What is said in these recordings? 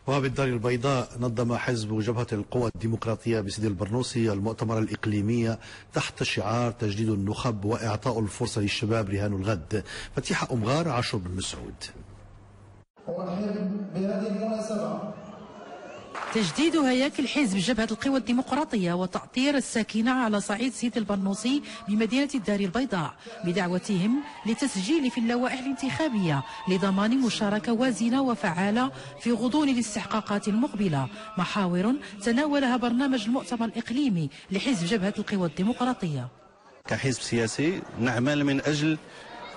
وبالدار البيضاء نظم حزب جبهة القوى الديمقراطية بسيدي البرنوسي المؤتمر الإقليمي تحت شعار تجديد النخب وإعطاء الفرصة للشباب رهان الغد. فتيحة أمغار، عاشور بن مسعود. أرحب بهذه المناسبة تجديد هياكل حزب جبهة القوى الديمقراطية وتأطير الساكنة على صعيد سيدي البرنوسي بمدينة الدار البيضاء بدعوتهم لتسجيل في اللوائح الانتخابية لضمان مشاركة وازنة وفعالة في غضون الاستحقاقات المقبلة، محاور تناولها برنامج المؤتمر الإقليمي لحزب جبهة القوى الديمقراطية. كحزب سياسي نعمل من أجل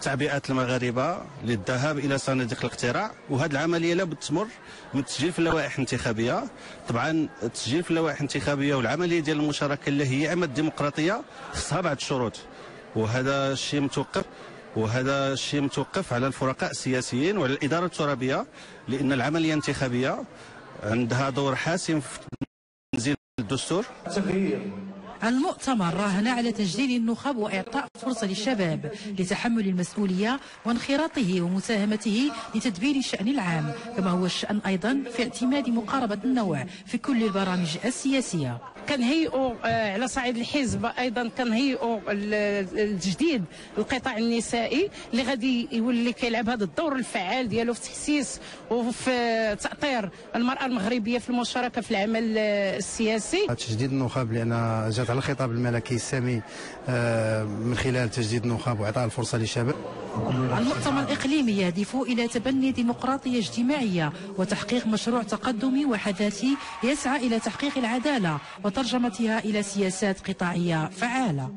تعبئة المغاربة للذهاب إلى صناديق الاقتراع، وهذه العملية لابد تمر من التسجيل في اللوائح الانتخابية. طبعا التسجيل في اللوائح الانتخابية والعملية ديال المشاركة اللي هي عمل الديمقراطية خصها بعض الشروط، وهذا الشيء متوقف على الفرقاء السياسيين وعلى الإدارة الترابية، لأن العملية الانتخابية عندها دور حاسم في تنزيل الدستور. المؤتمر راهن على تجديد النخب وإعطاء فرصة للشباب لتحمل المسؤولية وانخراطه ومساهمته لتدبير الشأن العام، كما هو الشأن أيضا في اعتماد مقاربة النوع في كل البرامج السياسية. كنهيئوا على صعيد الحزب ايضا كنهيئوا التجديد القطاع النسائي اللي غادي يولي كيلعب هذا الدور الفعال ديالو في تحسيس وفي تأطير المرأة المغربية في المشاركة في العمل السياسي. تجديد النخب لأن جات على الخطاب الملكي السامي من خلال تجديد النخب وإعطاء الفرصة للشباب. المؤتمر الإقليمي يهدف إلى تبني ديمقراطية اجتماعية وتحقيق مشروع تقدمي وحداثي يسعى إلى تحقيق العدالة وترجمتها إلى سياسات قطاعية فعالة.